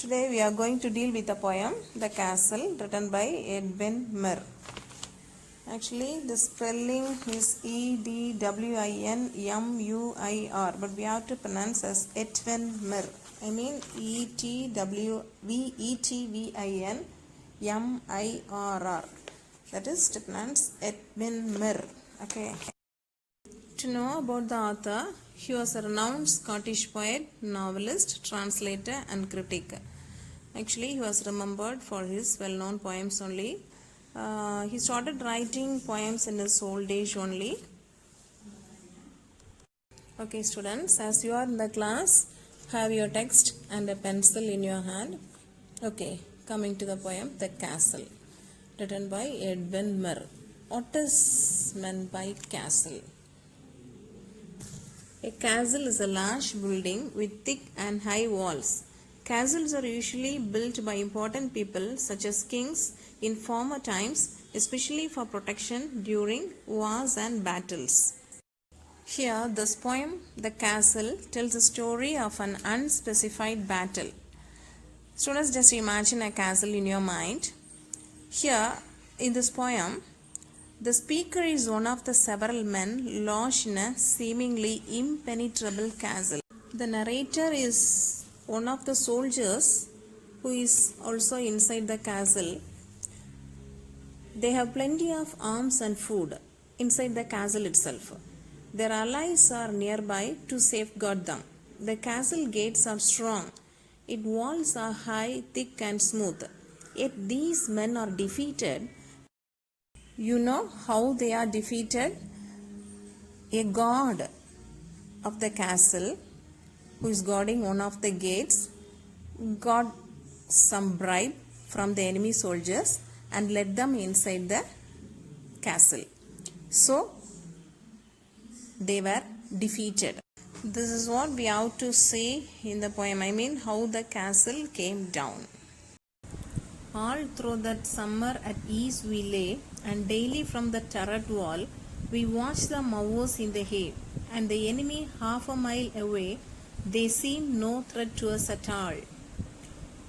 Today we are going to deal with the poem The Castle, written by Edwin Murr. Actually the spelling is Edwinmur, but we have to pronounce as Edwin Murr. I mean Edwinmurr. That is to pronounce Edwin Murr. Okay. To know about the author, he was a renowned Scottish poet, novelist, translator and critic. Actually, he was remembered for his well-known poems only. He started writing poems in his old age only. Okay students, as you are in the class, have your text and a pencil in your hand. Okay, coming to the poem, The Castle, written by Edwin Murr. What is meant by castle? A castle is a large building with thick and high walls. Castles are usually built by important people such as kings in former times, especially for protection during wars and battles. Here, this poem, The Castle, tells the story of an unspecified battle. Students, just imagine a castle in your mind. Here, in this poem, the speaker is one of the several men lodged in a seemingly impenetrable castle. The narrator is one of the soldiers who is also inside the castle. They have plenty of arms and food inside the castle itself. Their allies are nearby to safeguard them. The castle gates are strong. Its walls are high, thick and smooth. Yet these men are defeated. You know how they are defeated? A guard of the castle, who is guarding one of the gates, got some bribe from the enemy soldiers and led them inside the castle. So, they were defeated. This is what we have to see in the poem. I mean, how the castle came down. All through that summer at ease we lay, and daily from the turret wall we watched the mowers in the hay, and the enemy half a mile away, they seemed no threat to us at all.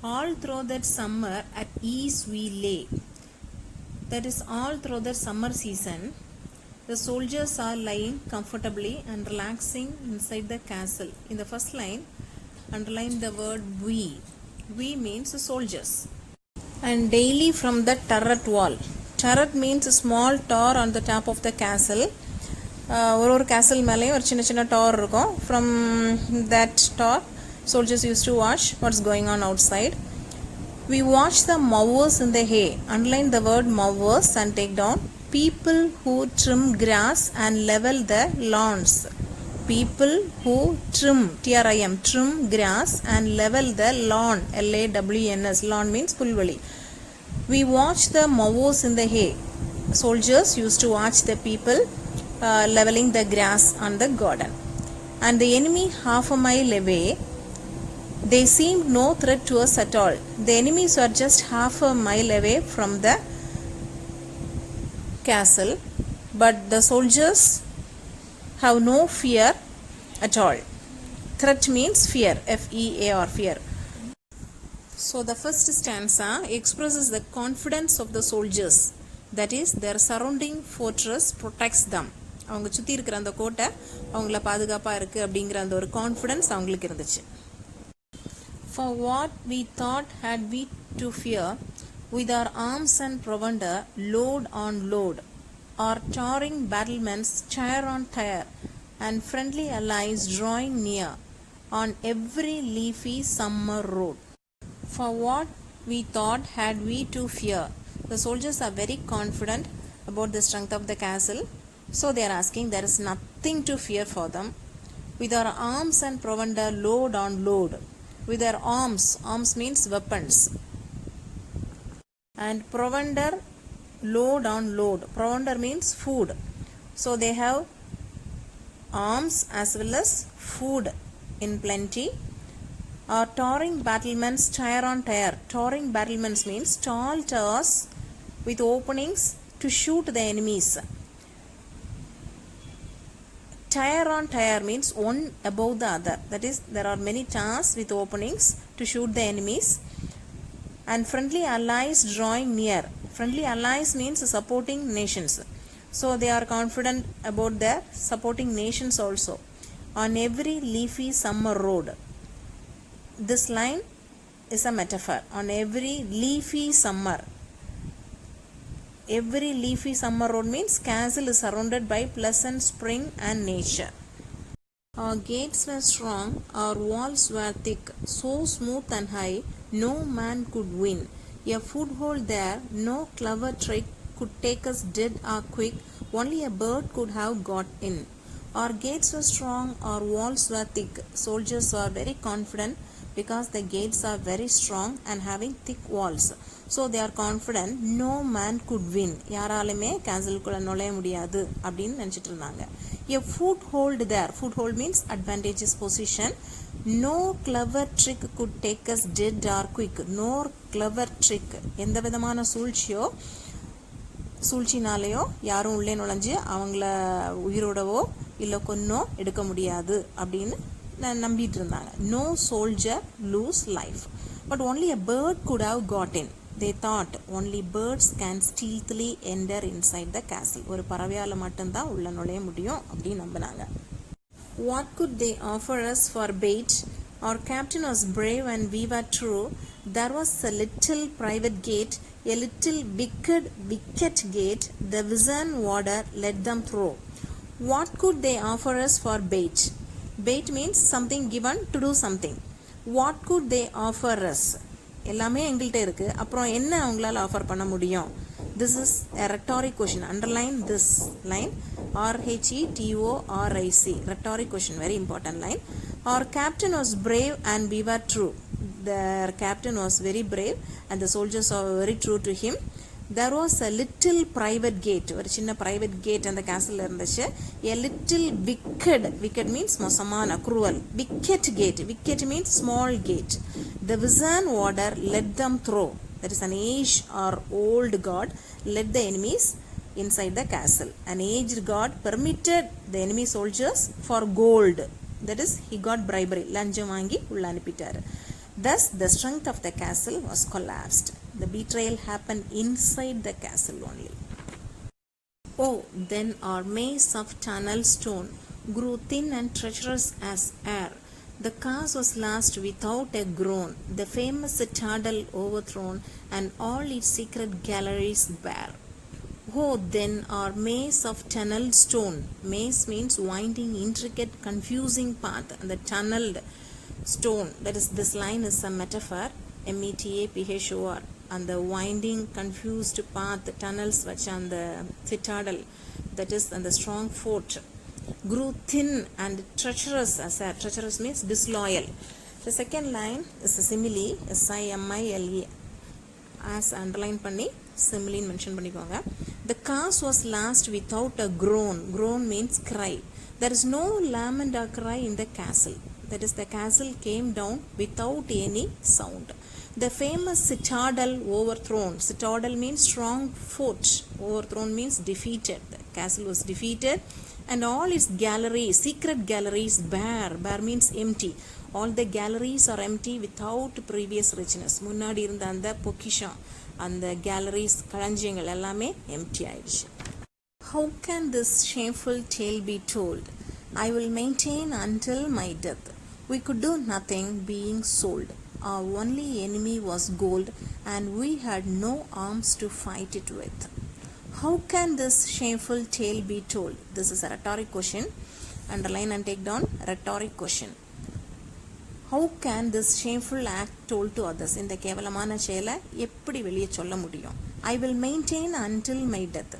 All through that summer at ease we lay. That is, all through the summer season, the soldiers are lying comfortably and relaxing inside the castle. In the first line, underline the word we. We means the soldiers. And daily from the turret wall. Turret means a small tower on the top of the castle. ஒரு castle மேலேயும் ஒரு சின்ன சின்ன tower இருக்கும். From that tower, soldiers used to watch what's going on outside. We watch the mowers in the hay. Underline the word mowers and take down. People who trim grass and level the lawns. People who trim, T-R-I-M, trim grass and level the lawn, L-A-W-N-S. Lawn means pulvali. We watch the mowers in the hay. Soldiers used to watch the people leveling the grass on the garden. And the enemy half a mile away, they seemed no threat to us at all. The enemies were just half a mile away from the castle, but the soldiers have no fear at all. Threat means fear, F-E-A-R, fear. So the first stanza expresses the confidence of the soldiers. That is, their surrounding fortress protects them. அவங்க சுற்றி இருக்கிற அந்த கோட்டை அவங்கள பாதுகாப்பாக இருக்குது அப்படிங்கிற அந்த ஒரு கான்ஃபிடன்ஸ் அவங்களுக்கு இருந்துச்சு. For what we thought had we to fear, with our arms and provender, load on load, our towering battlements tier on tier, and friendly allies drawing near, on every leafy summer road. For what we thought had we to fear. The soldiers are very confident about the strength of the castle, so they are asking there is nothing to fear for them. With our arms and provender, load on load. With their arms, arms means weapons, and provender, load on load. Provender means food. So they have arms as well as food in plenty. Our towering battlements tier on tier. Towering battlements means tall towers with openings to shoot the enemies. Tier on tier means one above the other. That is, there are many towers with openings to shoot the enemies. and friendly allies drawing near. Friendly allies means supporting nations. So they are confident about their supporting nations also. On every leafy summer road. This line is a metaphor. On every leafy summer. Every leafy summer road means castle is surrounded by pleasant spring and nature. Our gates were strong, our walls were thick, so smooth and high, no man could win. A foothold there, no clever trick could take us dead or quick, only a bird could have got in. Our gates were strong, our walls were thick. Soldiers are very confident because the gates are very strong and having thick walls. So they are confident no man could win. யாராலுமே கேசலுக்குள்ள நுழைய முடியாது அப்படின்னு நினைச்சிட்டு இருந்தாங்க. A foothold there. Foothold means advantageous position. No clever trick could take us dead or quick. No clever trick. எந்த விதமான சூழ்ச்சினாலேயோ யாரும் உள்ளே நுழைஞ்சு அவங்கள உயிரோடவோ இல்லை கொன்னோ எடுக்க முடியாது அப்படின்னு நம்பிட்டு இருந்தாங்க. No soldier lose life. But only a bird could have got in. They thought only birds can stealthily enter inside the castle. ஒரு பறவையால மட்டும்தான் உள்ள நுழைய முடியும் அப்படின்னு நம்பினாங்க. What could they offer us for bait? Our captain was brave and we were true. There was a little private gate, a little wicket gate. The Visan warder let them through. What could they offer us for bait? Bait means something given to do something. What could they offer us? எல்லாமே எங்கள்கிட்ட இருக்கு, அப்புறம் என்ன அவங்களால offer பண்ண முடியும்? This is a rhetoric question. Underline this line. RHETORIC. Rhetoric question, very important line. Our captain was brave and we were true. Their captain was very brave and the soldiers are very true to him. There was a little private gate. ஒரு சின்ன private gate அந்த castle இருந்துச்சு. A little wicked means மோசமான, cruel. Wicket means small gate. The Visan warder let them through. That is an aged or old god led the enemies inside the castle. An aged god permitted the enemy soldiers for gold. That is, he got bribery. லஞ்சம் வாங்கி உள்ள அனுப்பிட்டாரு. Thus, the strength of the castle was collapsed. The betrayal happened inside the castle only. Oh, then our maze of tunnel stone grew thin and treacherous as air. The cause was lost without a groan, the famous citadel overthrown, and all its secret galleries bare. Oh, then our maze of tunnel stone. Maze means winding, intricate, confusing path. And the tunneled stone, that is, this line is a metaphor, METAPHOR. And the winding, confused path, tunnels which on the citadel, that is, and the strong fort, grew thin and treacherous as air. Treacherous means disloyal. The second line is a simile, SIMILE. As underline பண்ணி simile mention பண்ணிக்கோங்க. The cause was lost without a groan. Groan means cry. There is no lament or cry in the castle. That is, the castle came down without any sound. The famous citadel overthrown. Citadel means strong fort. Overthrown means defeated. The castle was defeated and all its galleries, secret galleries, bare. Bare means empty. All the galleries are empty without previous richness. முன்னாடி இருந்த அந்த பொக்கிஷம், அந்த galleries, களஞ்சியங்கள் எல்லாமே empty ஆயிடுச்சு. How can this shameful tale be told? I will maintain until my death. We could do nothing being sold. Our only enemy was gold and we had no arms to fight it with. How can this shameful tale be told? This is a rhetoric question. Underline and take down rhetoric question. How can this shameful act told to others? இந்த கேவலமான செயலை எப்படி வெளியே சொல்ல முடியும்? I will maintain until my death.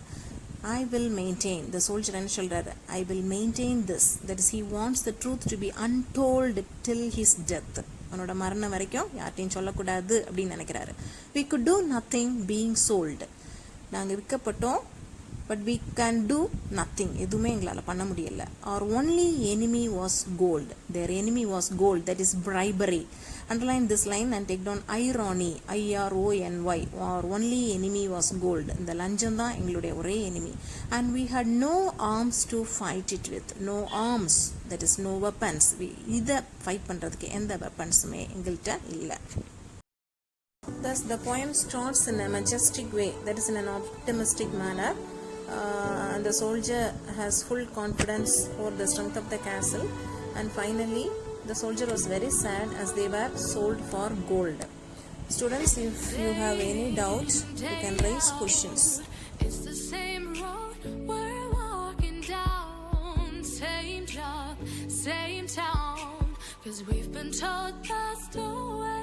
I will maintain. The soldier என்ன சொல்றாரு? I will maintain this. That is, he wants the truth to be untold till his death. அவனோட மரணம் வரைக்கும் யார்ட்டையும் சொல்லக்கூடாது அப்படின்னு நினைக்கிறாரு. We could do nothing being sold. நாங்கள் விற்கப்பட்டோம், but we can do nothing. எதுவுமே எங்களால் பண்ண முடியல. Our only enemy was gold. Their enemy was gold. That is bribery. Underline this line and take down irony. IRONY. Our only enemy was gold. இந்த லஞ்சம் தான் எங்களுடைய ஒரே enemy. And we had no arms to fight it with. No arms. That is, no weapons. இதை fight பண்ணுறதுக்கு எந்த வெப்பன்ஸுமே எங்கள்கிட்ட இல்லை. Thus, the poem starts in a majestic way, that is, in an optimistic manner. The soldier has full confidence over the strength of the castle, and finally, the soldier was very sad as they were sold for gold. Students, if you have any doubts, you can raise questions. It's the same road we're walking down, same job, same town, 'cause we've been told that's the way.